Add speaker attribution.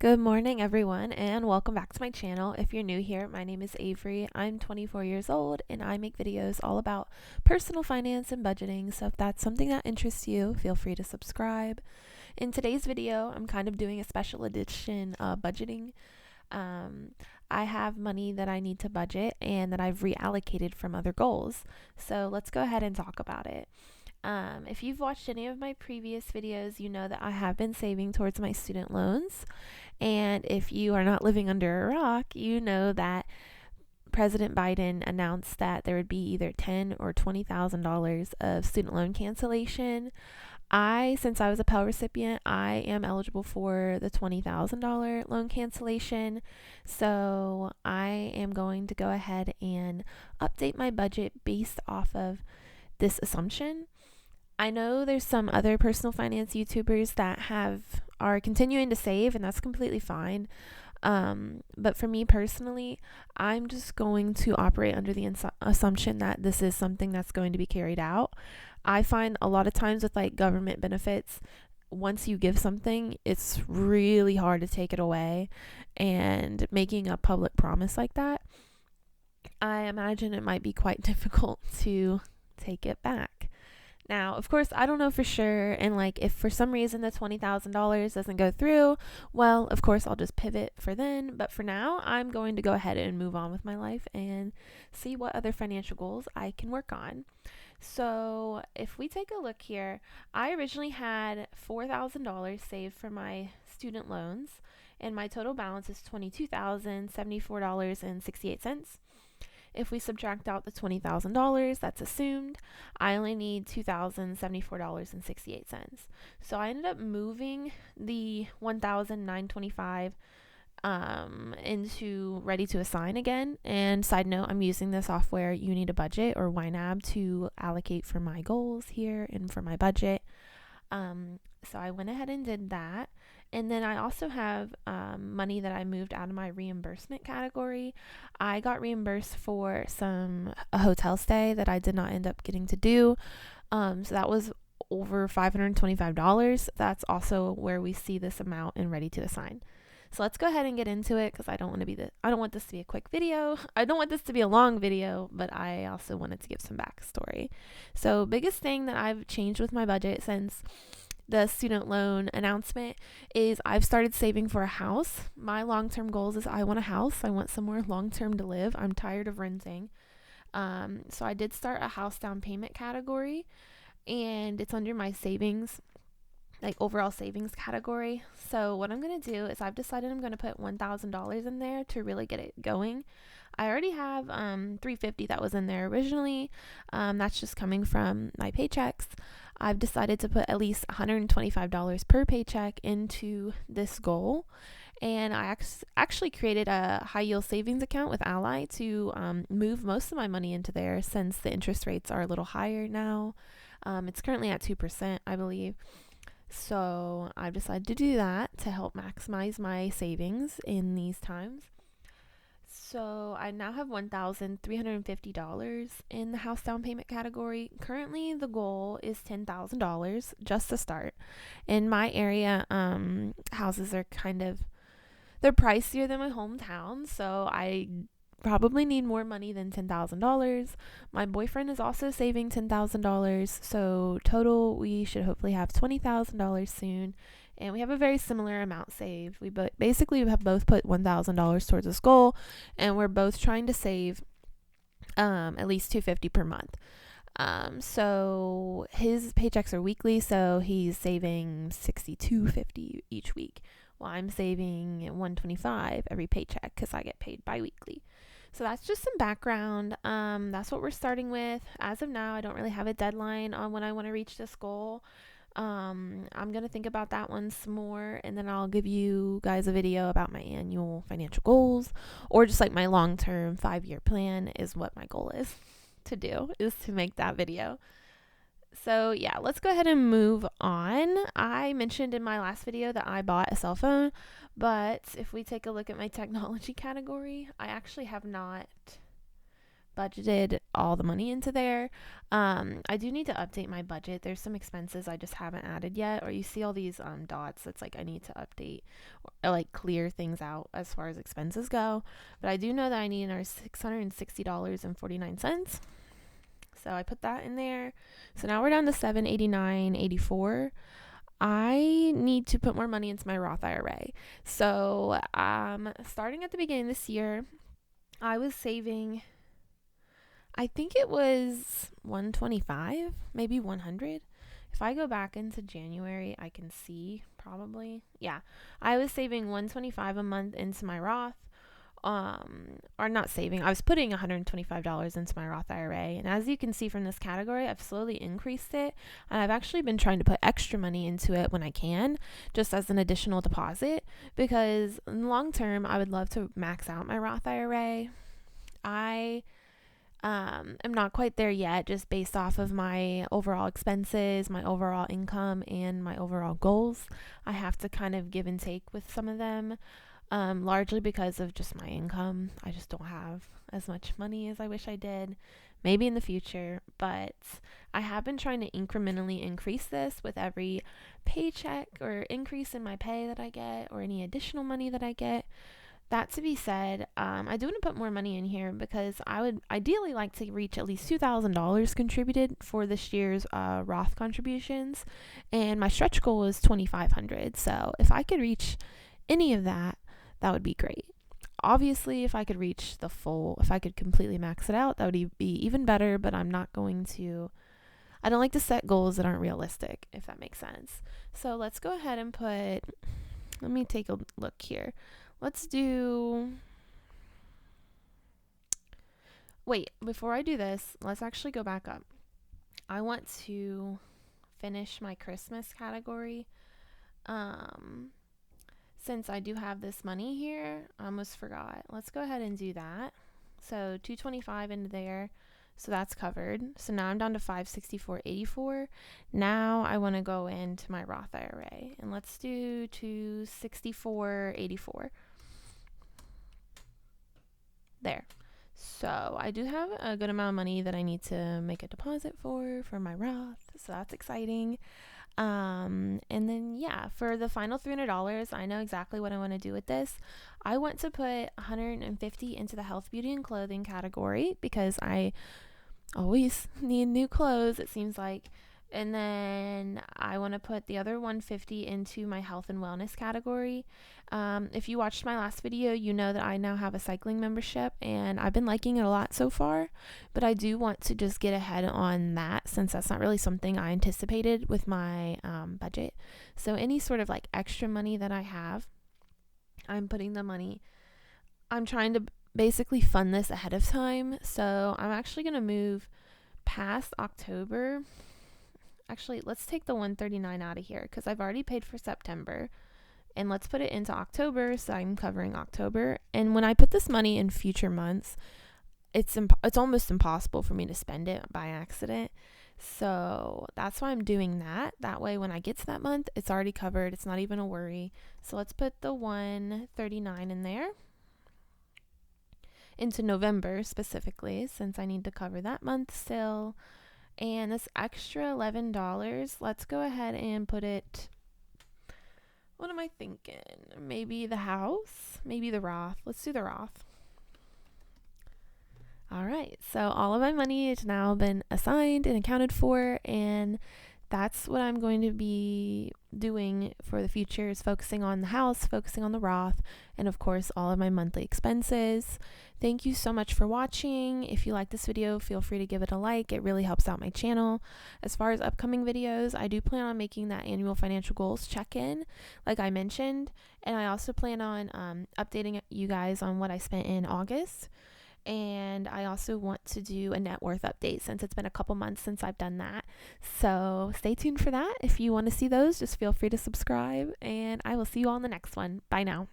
Speaker 1: Good morning, everyone, and welcome back to my channel. If you're new here, my name is Avery. I'm 24 years old, and I make videos all about personal finance and budgeting. So if that's something that interests you, feel free to subscribe. In today's video, I'm kind of doing a special edition budgeting. I have money that I need to budget and that I've reallocated from other goals. So let's go ahead and talk about it. If you've watched any of my previous videos, you know that I have been saving towards my student loans. And if you are not living under a rock, you know that President Biden announced that there would be either $10,000 or $20,000 of student loan cancellation. Since I was a Pell recipient, I am eligible for the $20,000 loan cancellation. So I am going to go ahead and update my budget based off of this assumption. I know there's some other personal finance YouTubers that are continuing to save, and that's completely fine. But for me personally, I'm just going to operate under the assumption that this is something that's going to be carried out. I find a lot of times with like government benefits, once you give something, it's really hard to take it away, and making a public promise like that, I imagine it might be quite difficult to take it back. Now, of course, I don't know for sure, and like if for some reason the $20,000 doesn't go through, well, of course, I'll just pivot for then. But for now, I'm going to go ahead and move on with my life and see what other financial goals I can work on. So if we take a look here, I originally had $4,000 saved for my student loans, and my total balance is $22,074.68. If we subtract out the $20,000 that's assumed, I only need $2,074.68. So I ended up moving the $1,925 into ready to assign again. And side note, I'm using the software YNAB Budget or YNAB to allocate for my goals here and for my budget. So I went ahead and did that. And then I also have money that I moved out of my reimbursement category. I got reimbursed for a hotel stay that I did not end up getting to do. So that was over $525. That's also where we see this amount in ready to assign. So let's go ahead and get into it, because I don't want this to be a quick video. I don't want this to be a long video, but I also wanted to give some backstory. So biggest thing that I've changed with my budget since the student loan announcement is I've started saving for a house. My long-term goals is I want a house. I want somewhere long-term to live. I'm tired of renting. So I did start a house down payment category, and it's under my savings, like overall savings category. So what I'm going to do is I've decided I'm going to put $1,000 in there to really get it going. I already have $350 that was in there originally. That's just coming from my paychecks. I've decided to put at least $125 per paycheck into this goal. And I actually created a high yield savings account with Ally to move most of my money into there, since the interest rates are a little higher now. It's currently at 2%, I believe. So I've decided to do that to help maximize my savings in these times. So I now have $1,350 in the house down payment category. Currently, the goal is $10,000 just to start. In my area, houses are they're pricier than my hometown, so I probably need more money than $10,000. My boyfriend is also saving $10,000, so total we should hopefully have $20,000 soon. And we have a very similar amount saved. We have both put $1,000 towards this goal, and we're both trying to save at least $250 per month. So his paychecks are weekly, so he's saving $62.50 each week, while I'm saving $125 every paycheck because I get paid bi-weekly. So that's just some background. That's what we're starting with. As of now, I don't really have a deadline on when I want to reach this goal. I'm going to think about that one some more, and then I'll give you guys a video about my annual financial goals, or just like my long-term 5-year plan is what my goal is to make that video. So yeah, let's go ahead and move on. I mentioned in my last video that I bought a cell phone, but if we take a look at my technology category, I actually have not budgeted all the money into there. I do need to update my budget. There's some expenses I just haven't added yet, or you see all these dots. That's like I need to update or like clear things out as far as expenses go. But I do know that I need our $660.49. So I put that in there. So now we're down to $789.84. I need to put more money into my Roth IRA. So starting at the beginning of this year, I was saving, I think it was 125, maybe 100. If I go back into January, I can see probably. Yeah, I was saving 125 a month into my Roth. Or not saving, I was putting $125 into my Roth IRA. And as you can see from this category, I've slowly increased it. And I've actually been trying to put extra money into it when I can, just as an additional deposit, because in the long term, I would love to max out my Roth IRA. I am not quite there yet, just based off of my overall expenses, my overall income, and my overall goals. I have to kind of give and take with some of them. Largely because of just my income. I just don't have as much money as I wish I did. Maybe in the future, but I have been trying to incrementally increase this with every paycheck or increase in my pay that I get, or any additional money that I get. That to be said, I do want to put more money in here because I would ideally like to reach at least $2,000 contributed for this year's Roth contributions, and my stretch goal is $2,500. So if I could reach any of that, that would be great. Obviously, if I could reach the full, if I could completely max it out, that would be even better, but I'm not going to, I don't like to set goals that aren't realistic, if that makes sense. So let's go ahead and let me take a look here. Wait, before I do this, let's actually go back up. I want to finish my Christmas category. Since I do have this money here, I almost forgot. Let's go ahead and do that. So $225 into there. So that's covered. So now I'm down to $564.84. Now I want to go into my Roth IRA. And let's do $264.84. There. So I do have a good amount of money that I need to make a deposit for my Roth. So that's exciting. And then for the final $300, I know exactly what I want to do with this. I want to put $150 into the health, beauty, and clothing category because I always need new clothes, it seems like. And then I want to put the other $150 into my health and wellness category. If you watched my last video, you know that I now have a cycling membership and I've been liking it a lot so far, but I do want to just get ahead on that since that's not really something I anticipated with my budget. So any sort of like extra money that I have, I'm trying to basically fund this ahead of time. So I'm actually going to move past October. Actually, let's take the $139 out of here because I've already paid for September. And let's put it into October so I'm covering October. And when I put this money in future months, it's almost impossible for me to spend it by accident. So that's why I'm doing that. That way when I get to that month, it's already covered. It's not even a worry. So let's put the $139 in there. Into November specifically, since I need to cover that month still. And this extra $11, let's go ahead and put it, what am I thinking? Maybe the house, maybe the Roth. Let's do the Roth. All right, so all of my money has now been assigned and accounted for, and that's what I'm going to be doing for the future, is focusing on the house, focusing on the Roth, and of course all of my monthly expenses. Thank you so much for watching. If you like this video, feel free to give it a like. It really helps out my channel. As far as upcoming videos, I do plan on making that annual financial goals check-in like I mentioned, and I also plan on updating you guys on what I spent in August. And I also want to do a net worth update since it's been a couple months since I've done that. So stay tuned for that. If you want to see those, just feel free to subscribe, and I will see you all in the next one. Bye now.